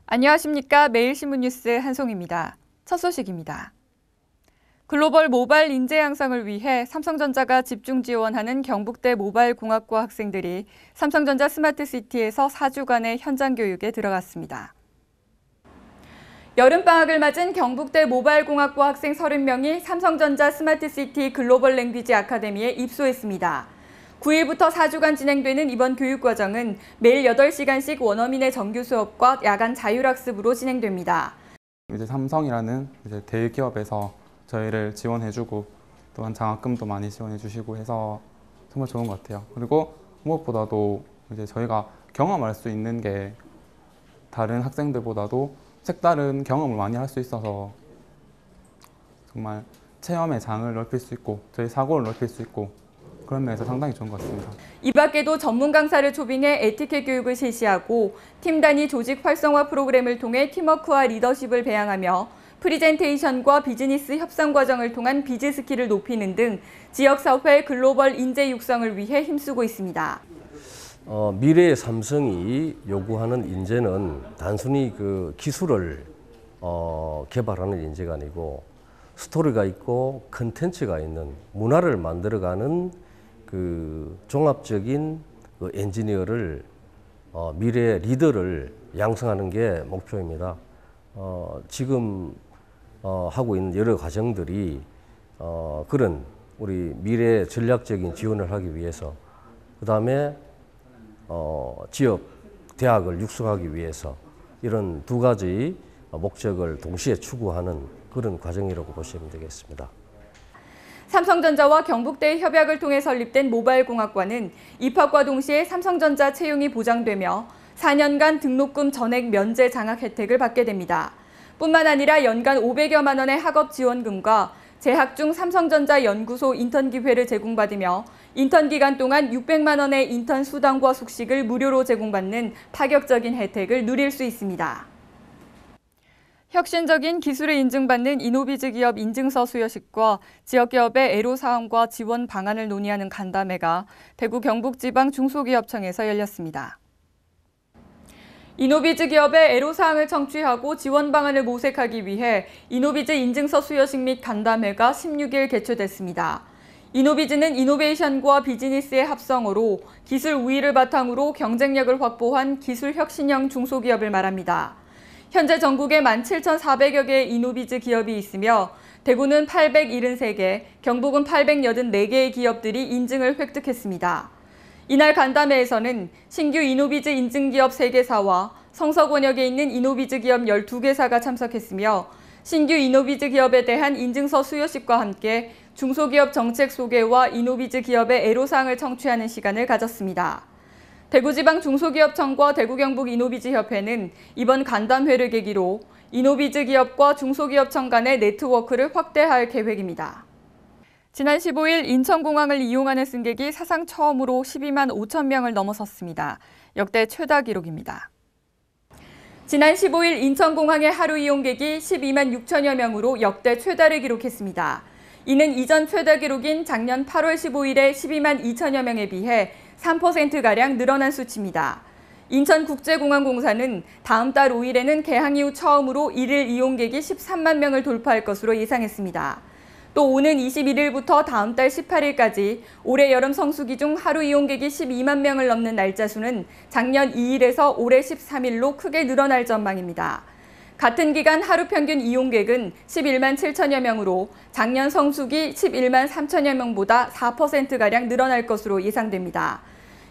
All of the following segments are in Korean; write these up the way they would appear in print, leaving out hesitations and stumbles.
안녕하십니까. 매일신문 뉴스 한송입니다. 첫 소식입니다. 글로벌 모바일 인재 양성을 위해 삼성전자가 집중 지원하는 경북대 모바일공학과 학생들이 삼성전자 스마트시티에서 4주간의 현장 교육에 들어갔습니다. 여름방학을 맞은 경북대 모바일공학과 학생 30명이 삼성전자 스마트시티 글로벌 랭귀지 아카데미에 입소했습니다. 9일부터 4주간 진행되는 이번 교육과정은 매일 8시간씩 원어민의 정규 수업과 야간 자율학습으로 진행됩니다. 삼성이라는 대기업에서 저희를 지원해주고 또한 장학금도 많이 지원해주시고 해서 정말 좋은 것 같아요. 그리고 무엇보다도 저희가 경험할 수 있는 게 다른 학생들보다도 색다른 경험을 많이 할 수 있어서 정말 체험의 장을 넓힐 수 있고 저희 사고를 넓힐 수 있고 그런 면에서 상당히 좋은 것 같습니다. 이 밖에도 전문 강사를 초빙해 에티켓 교육을 실시하고 팀 단위 조직 활성화 프로그램을 통해 팀워크와 리더십을 배양하며 프리젠테이션과 비즈니스 협상 과정을 통한 비즈 스킬을 높이는 등 지역사회 글로벌 인재 육성을 위해 힘쓰고 있습니다. 미래의 삼성이 요구하는 인재는 단순히 그 기술을 개발하는 인재가 아니고 스토리가 있고 컨텐츠가 있는 문화를 만들어가는 그 종합적인 그 엔지니어를 미래의 리더를 양성하는 게 목표입니다. 지금 하고 있는 여러 과정들이 그런 우리 미래 전략적인 지원을 하기 위해서 그 다음에 지역 대학을 육성하기 위해서 이런 두 가지 목적을 동시에 추구하는 그런 과정이라고 보시면 되겠습니다. 삼성전자와 경북대의 협약을 통해 설립된 모바일공학과는 입학과 동시에 삼성전자 채용이 보장되며 4년간 등록금 전액 면제 장학 혜택을 받게 됩니다. 뿐만 아니라 연간 500여만 원의 학업 지원금과 재학 중 삼성전자 연구소 인턴 기회를 제공받으며 인턴 기간 동안 600만 원의 인턴 수당과 숙식을 무료로 제공받는 파격적인 혜택을 누릴 수 있습니다. 혁신적인 기술을 인증받는 이노비즈 기업 인증서 수여식과 지역기업의 애로사항과 지원 방안을 논의하는 간담회가 대구 경북지방 중소기업청에서 열렸습니다. 이노비즈 기업의 애로사항을 청취하고 지원 방안을 모색하기 위해 이노비즈 인증서 수여식 및 간담회가 16일 개최됐습니다. 이노비즈는 이노베이션과 비즈니스의 합성어로 기술 우위를 바탕으로 경쟁력을 확보한 기술 혁신형 중소기업을 말합니다. 현재 전국에 17,400여 개의 이노비즈 기업이 있으며 대구는 873개, 경북은 884개의 기업들이 인증을 획득했습니다. 이날 간담회에서는 신규 이노비즈 인증기업 3개사와 성서권역에 있는 이노비즈 기업 12개사가 참석했으며 신규 이노비즈 기업에 대한 인증서 수여식과 함께 중소기업 정책 소개와 이노비즈 기업의 애로사항을 청취하는 시간을 가졌습니다. 대구지방 중소기업청과 대구경북 이노비즈협회는 이번 간담회를 계기로 이노비즈 기업과 중소기업청 간의 네트워크를 확대할 계획입니다. 지난 15일 인천공항을 이용하는 승객이 사상 처음으로 12만 5천 명을 넘어섰습니다. 역대 최다 기록입니다. 지난 15일 인천공항의 하루 이용객이 12만 6천여 명으로 역대 최다를 기록했습니다. 이는 이전 최다 기록인 작년 8월 15일의 12만 2천여 명에 비해 3%가량 늘어난 수치입니다. 인천국제공항공사는 다음 달 5일에는 개항 이후 처음으로 일일 이용객이 13만 명을 돌파할 것으로 예상했습니다. 또 오는 21일부터 다음 달 18일까지 올해 여름 성수기 중 하루 이용객이 12만 명을 넘는 날짜 수는 작년 2일에서 올해 13일로 크게 늘어날 전망입니다. 같은 기간 하루 평균 이용객은 11만 7천여 명으로 작년 성수기 11만 3천여 명보다 4%가량 늘어날 것으로 예상됩니다.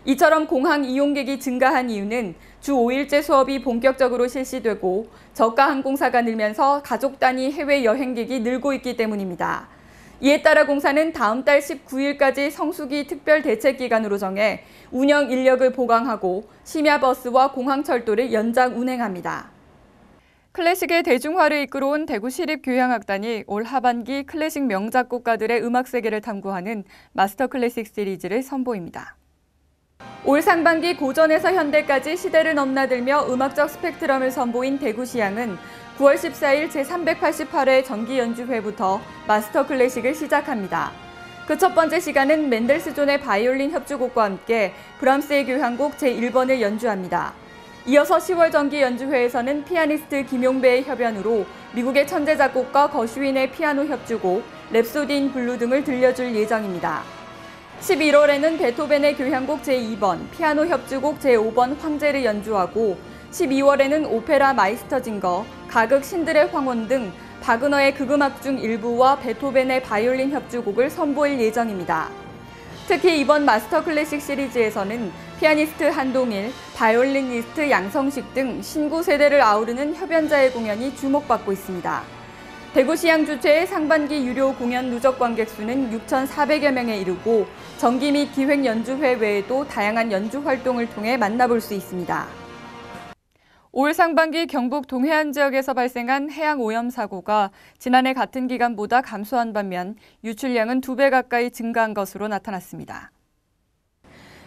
이처럼 공항 이용객이 증가한 이유는 주 5일제 수업이 본격적으로 실시되고 저가 항공사가 늘면서 가족 단위 해외 여행객이 늘고 있기 때문입니다. 이에 따라 공사는 다음 달 19일까지 성수기 특별 대책 기간으로 정해 운영 인력을 보강하고 심야버스와 공항철도를 연장 운행합니다. 클래식의 대중화를 이끌어온 대구시립교향악단이 올 하반기 클래식 명작곡가들의 음악 세계를 탐구하는 마스터 클래식 시리즈를 선보입니다. 올 상반기 고전에서 현대까지 시대를 넘나들며 음악적 스펙트럼을 선보인 대구시향은 9월 14일 제388회 정기연주회부터 마스터 클래식을 시작합니다. 그 첫 번째 시간은 맨델스존의 바이올린 협주곡과 함께 브람스의 교향곡 제1번을 연주합니다. 이어서 10월 정기 연주회에서는 피아니스트 김용배의 협연으로 미국의 천재 작곡가 거슈윈의 피아노 협주곡 랩소디 인 블루 등을 들려줄 예정입니다. 11월에는 베토벤의 교향곡 제2번, 피아노 협주곡 제5번 황제를 연주하고 12월에는 오페라 마이스터징거, 가극 신들의 황혼 등 바그너의 극음악 중 일부와 베토벤의 바이올린 협주곡을 선보일 예정입니다. 특히 이번 마스터 클래식 시리즈에서는 피아니스트 한동일, 바이올리니스트 양성식 등 신구 세대를 아우르는 협연자의 공연이 주목받고 있습니다. 대구시향 주최의 상반기 유료 공연 누적 관객 수는 6,400여 명에 이르고 정기 및 기획 연주회 외에도 다양한 연주 활동을 통해 만나볼 수 있습니다. 올 상반기 경북 동해안 지역에서 발생한 해양 오염 사고가 지난해 같은 기간보다 감소한 반면 유출량은 2배 가까이 증가한 것으로 나타났습니다.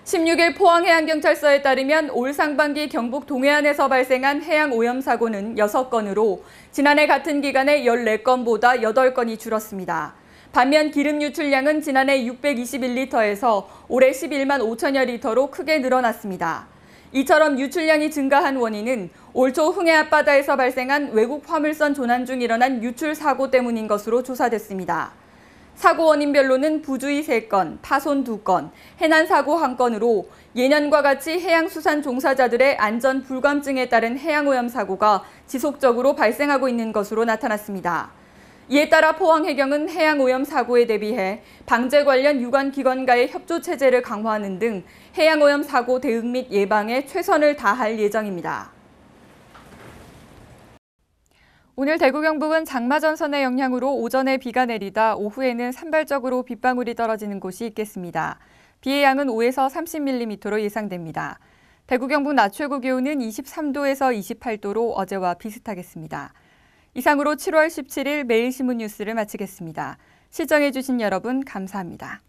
16일 포항해양경찰서에 따르면 올 상반기 경북 동해안에서 발생한 해양 오염 사고는 6건으로 지난해 같은 기간에 14건보다 8건이 줄었습니다. 반면 기름 유출량은 지난해 621리터에서 올해 11만 5천여 리터로 크게 늘어났습니다. 이처럼 유출량이 증가한 원인은 올 초 흥해 앞바다에서 발생한 외국 화물선 조난 중 일어난 유출 사고 때문인 것으로 조사됐습니다. 사고 원인별로는 부주의 3건, 파손 2건, 해난 사고 1건으로 예년과 같이 해양수산 종사자들의 안전 불감증에 따른 해양오염 사고가 지속적으로 발생하고 있는 것으로 나타났습니다. 이에 따라 포항해경은 해양오염 사고에 대비해 방제 관련 유관 기관과의 협조 체제를 강화하는 등 해양오염 사고 대응 및 예방에 최선을 다할 예정입니다. 오늘 대구 경북은 장마 전선의 영향으로 오전에 비가 내리다 오후에는 산발적으로 빗방울이 떨어지는 곳이 있겠습니다. 비의 양은 5에서 30mm로 예상됩니다. 대구 경북 낮 최고 기온은 23도에서 28도로 어제와 비슷하겠습니다. 이상으로 7월 17일 매일신문 뉴스를 마치겠습니다. 시청해주신 여러분 감사합니다.